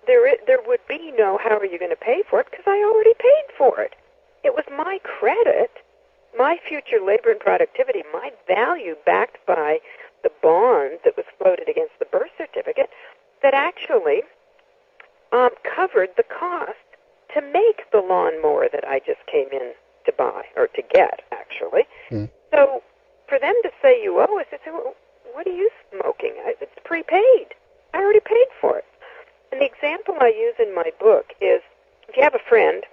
there would be no how are you going to pay for it, because I already paid for it. It was my credit, my future labor and productivity, my value backed by the bond that was floated against the birth certificate that actually covered the cost to make the lawnmower that I just came in to buy, or to get, actually. Mm. So for them to say you owe us, I say, well, what are you smoking? It's prepaid. I already paid for it. And the example I use in my book is, if you have a friend,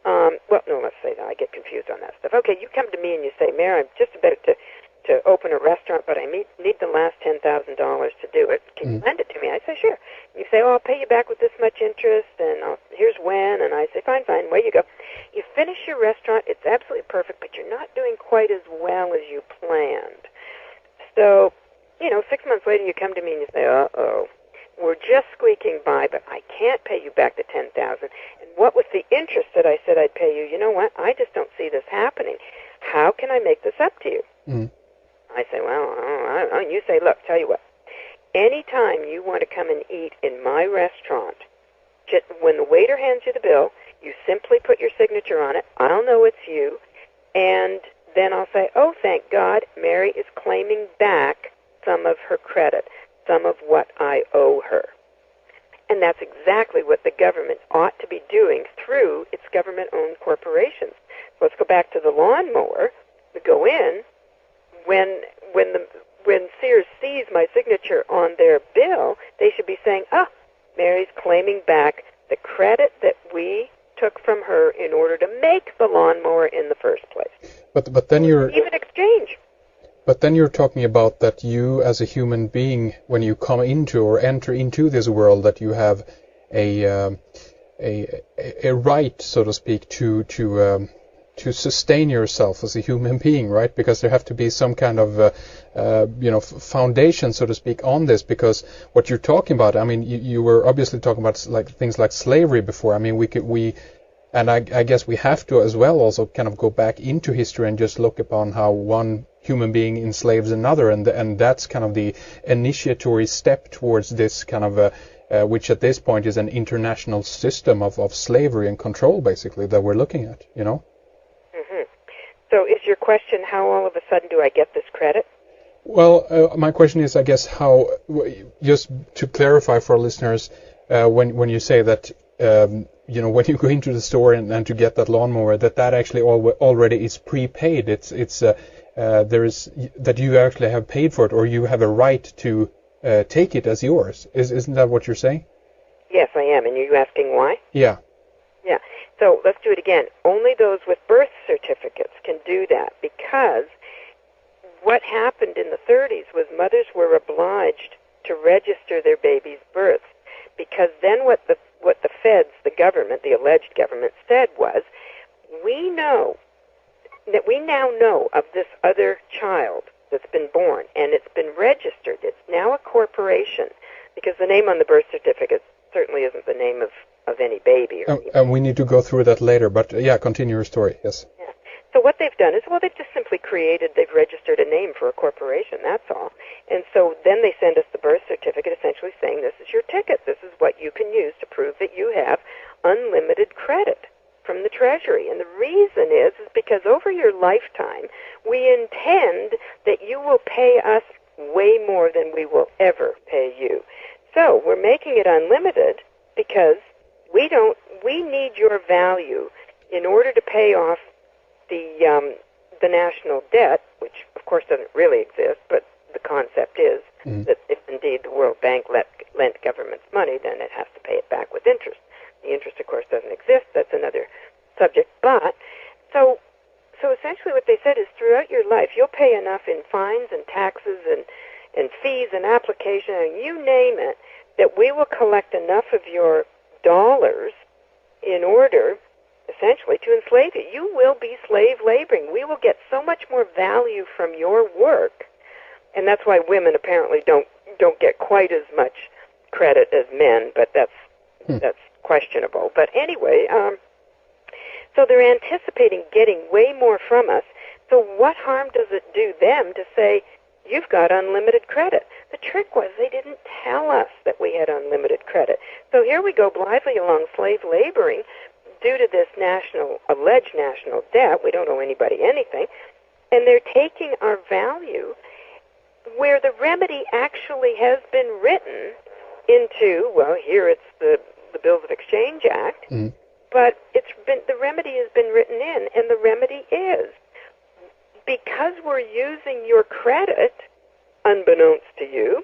let's say that I get confused on that stuff. Okay, you come to me and you say, Mary, I'm just about to open a restaurant, but I need the last $10,000 to do it. Can you lend it to me? I say, sure. You say, I'll pay you back with this much interest, and here's when. And I say, fine, away you go. You finish your restaurant. It's absolutely perfect, but you're not doing quite as well as you planned. So, 6 months later, you come to me and you say, uh-oh, we're just squeaking by, but I can't pay you back the $10,000. And what with the interest that I said I'd pay you, you know what? I just don't see this happening. How can I make this up to you? Mm. I say, well, I don't know. And you say, look, tell you what. Anytime you want to come and eat in my restaurant, just when the waiter hands you the bill, you simply put your signature on it. I'll know it's you. And then I'll say, oh, thank God, Mary is claiming back some of her credit, some of what I owe her. And that's exactly what the government ought to be doing through its government-owned corporations. So let's go back to the lawnmower. We go in. When Sears sees my signature on their bill, they should be saying, Mary's claiming back the credit that we took from her in order to make the lawnmower in the first place. But then you're even exchange. But then you're talking about that you, as a human being, when you come into or enter into this world, that you have a right, so to speak, to sustain yourself as a human being, right? Because there have to be some kind of foundation, so to speak, on this. Because what you're talking about, I mean, you were obviously talking about like things like slavery before. I mean, and I guess we have to as well also kind of go back into history and just look upon how one human being enslaves another, and that's kind of the initiatory step towards this kind of which at this point is an international system of slavery and control, basically, that we're looking at, Mm-hmm. So is your question, how all of a sudden do I get this credit? Well, my question is, I guess, how, just to clarify for our listeners, when you say that, when you go into the store and to get that lawnmower, that actually already is prepaid. There is that you actually have paid for it, or you have a right to take it as yours. Isn't that what you're saying? Yes, I am. And are you asking why? Yeah. Yeah. So let's do it again. Only those with birth certificates can do that, because what happened in the 30s was mothers were obliged to register their babies' births, because then what the feds, the government, the alleged government, said was, we now know of this other child that's been born, and it's been registered. It's now a corporation, because the name on the birth certificate certainly isn't the name of any baby. And we need to go through that later, but yeah, continue your story, yes. Yeah. So what they've done is, they've just simply they've registered a name for a corporation, that's all. And so then they send us the birth certificate essentially saying, this is your ticket, this is what you can use to prove that you have unlimited credit from the Treasury. And the reason is because over your lifetime, we intend that you will pay us way more than we will ever pay you. So we're making it unlimited because we need your value in order to pay off the national debt, which of course doesn't really exist, but the concept is that if indeed the World Bank lent governments money, then it has to pay it back with interest. The interest, of course, doesn't exist. That's another subject. But so essentially what they said is throughout your life you'll pay enough in fines and taxes and fees and application and you name it, that we will collect enough of your dollars in order essentially to enslave you. You will be slave laboring. We will get so much more value from your work, and that's why women apparently don't get quite as much credit as men, but that's questionable. But anyway, so they're anticipating getting way more from us. So what harm does it do them to say, you've got unlimited credit? The trick was they didn't tell us that we had unlimited credit. So here we go blithely along slave laboring due to this alleged national debt. We don't owe anybody anything. And they're taking our value where the remedy actually has been written into, well, here it's the Bills of Exchange Act, but the remedy has been written in, and the remedy is, because we're using your credit, unbeknownst to you,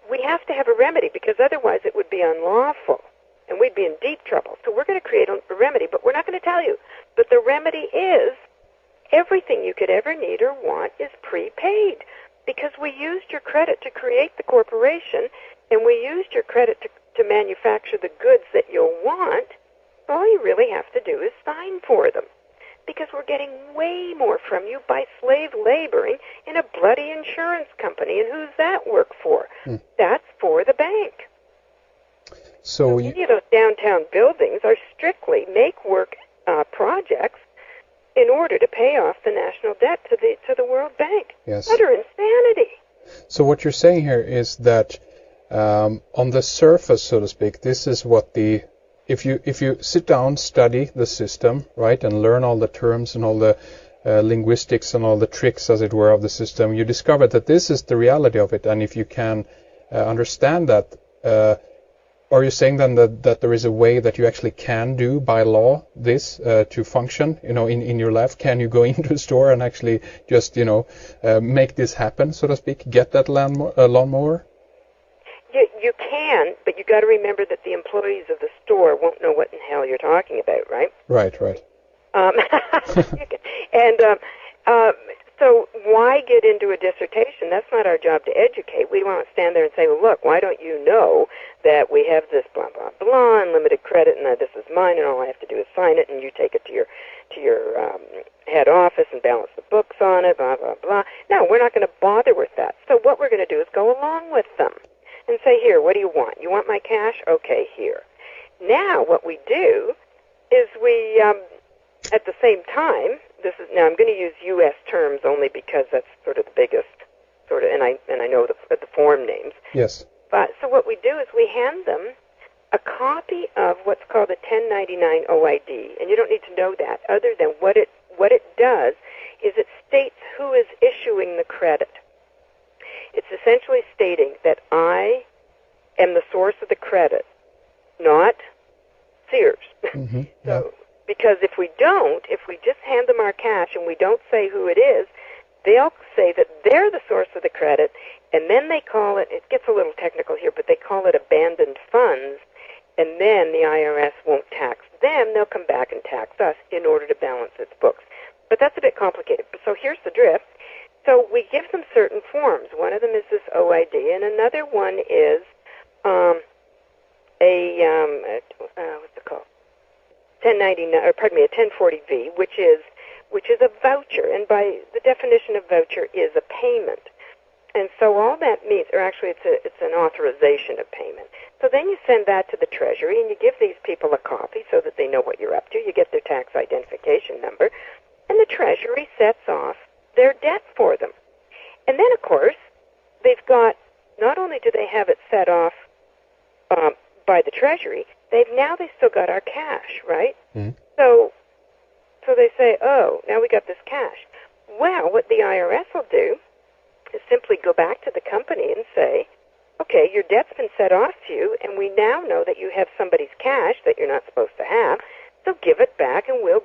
we have to have a remedy, because otherwise it would be unlawful, and we'd be in deep trouble. So we're going to create a remedy, but we're not going to tell you. But the remedy is everything you could ever need or want is prepaid, because we used your credit to create the corporation, and we used your credit to manufacture the goods that you'll want. All you really have to do is sign for them, because we're getting way more from you by slave laboring in a bloody insurance company. And who's that work for? That's for the bank. So any of those downtown buildings are strictly make-work projects in order to pay off the national debt to the World Bank. Yes. Utter insanity. So what you're saying here is that on the surface, so to speak, this is what if you sit down, study the system, right, and learn all the terms and all the linguistics and all the tricks, as it were, of the system, you discover that this is the reality of it. And if you can understand that, are you saying then that there is a way that you actually can do by law this to function, in your life? Can you go into a store and actually just, make this happen, so to speak, get that lawnmower? You can, but you got to remember that the employees of the store won't know what in hell you're talking about, right? Right. So why get into a dissertation? That's not our job to educate. We won't stand there and say, well, look, why don't you know that we have this blah, blah, blah, unlimited credit, and this is mine, and all I have to do is sign it, and you take it to your head office and balance the books on it, blah, blah, blah. No, we're not going to bother with that. So what we're going to do is go along with them and say, here, what do you want? You want my cash? Okay, here. Now what we do is we, at the same time, now I'm going to use U.S. terms only because that's sort of the biggest and I know the form names. Yes. But so what we do is we hand them a copy of what's called a 1099 OID, and you don't need to know that. Other than what it does is it states who is issuing the credit. It's essentially stating that I am the source of the credit, not Sears. Mm-hmm. So, because if we just hand them our cash and we don't say who it is, they'll say that they're the source of the credit, and then they call it gets a little technical here, but they call it abandoned funds, and then the IRS won't tax them. They'll come back and tax us in order to balance its books. But that's a bit complicated. So here's the drift. So we give them certain forms. One of them is this OID, and another one is what's it called? 1099, or pardon me, a 1040V, which is a voucher, and by the definition of voucher is a payment. And so all that means, or actually it's an authorization of payment. So then you send that to the Treasury, and you give these people a copy so that they know what you're up to. You get their tax identification number, and the Treasury sets off their debt for them. And then, of course, they've got, not only do they have it set off by the Treasury, they've still got our cash, right? Mm. So they say, oh, now we got this cash. Well, what the IRS will do is simply go back to the company and say, okay, your debt's been set off to you, and we now know that you have somebody's cash that you're not supposed to have, so give it back, and we'll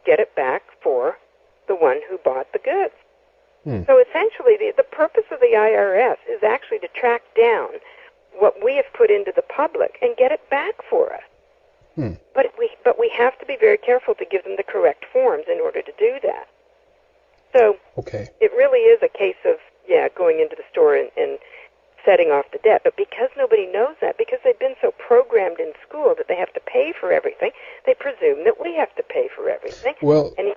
get it back for the one who bought the goods. Hmm. So essentially, the purpose of the IRS is actually to track down what we have put into the public and get it back for us. Hmm. But we have to be very careful to give them the correct forms in order to do that. So It really is a case of, going into the store and setting off the debt. But because nobody knows that, because they've been so programmed in school that they have to pay for everything, they presume that we have to pay for everything. Well, and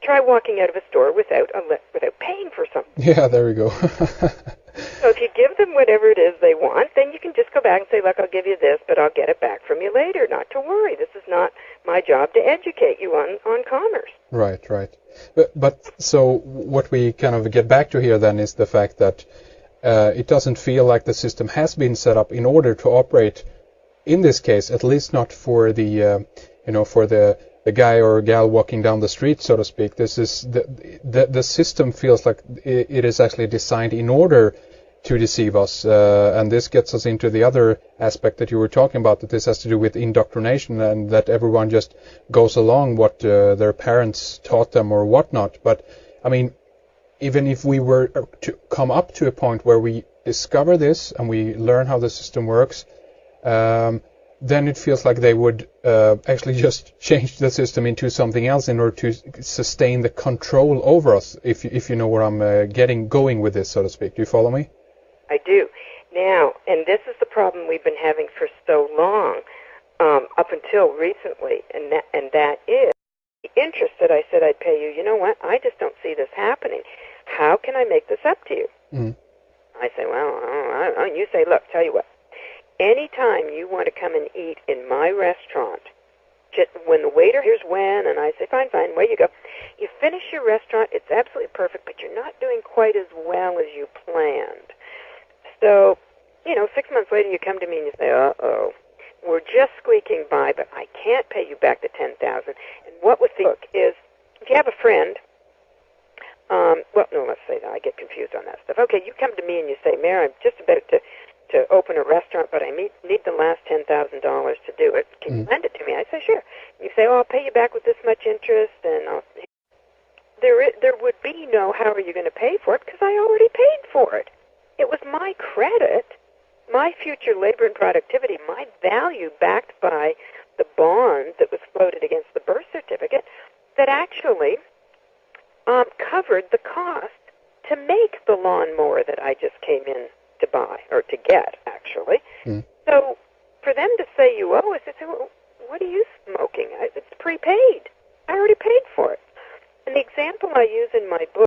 try walking out of a store without paying for something. Yeah, there we go. So if you give them whatever it is they want, then you can just go back and say, look, I'll give you this, but I'll get it back from you later. Not to worry. This is not my job to educate you on commerce. Right. But so what we kind of get back to here then is the fact that it doesn't feel like the system has been set up in order to operate in this case, at least not for the for the guy or gal walking down the street, so to speak. This is the system feels like it is actually designed in order to deceive us, and this gets us into the other aspect that you were talking about, that this has to do with indoctrination and that everyone just goes along what their parents taught them or whatnot. But I mean, even if we were to come up to a point where we discover this and we learn how the system works, then it feels like they would actually just change the system into something else in order to sustain the control over us, if you know where I'm going with this, so to speak. Do you follow me? I do. Now, and this is the problem we've been having for so long, up until recently, and that is the interest that I said I'd pay you. You know what? I just don't see this happening. How can I make this up to you? Mm. I say, well, you say, look, tell you what. Anytime you want to come and eat in my restaurant, just when the waiter, here's when, and I say, fine, away you go. You finish your restaurant, it's absolutely perfect, but you're not doing quite as well as you planned. So, 6 months later you come to me and you say, uh-oh, we're just squeaking by, but I can't pay you back the $10,000. And what would the look is, if you have a friend, let's say that I get confused on that stuff. Okay, you come to me and you say, Mary, I'm just about to open a restaurant, but I need the last $10,000 to do it. Can you lend it to me? I say, sure. You say, I'll pay you back with this much interest, and there would be no how are you going to pay for it, because I already paid for it. It was my credit, my future labor and productivity, my value backed by the bond that was floated against the birth certificate that actually covered the cost to make the lawnmower that I just came in to buy, or to get, actually. So for them to say you owe us, they say, well, what are you smoking? It's prepaid. I already paid for it. And the example I use in my book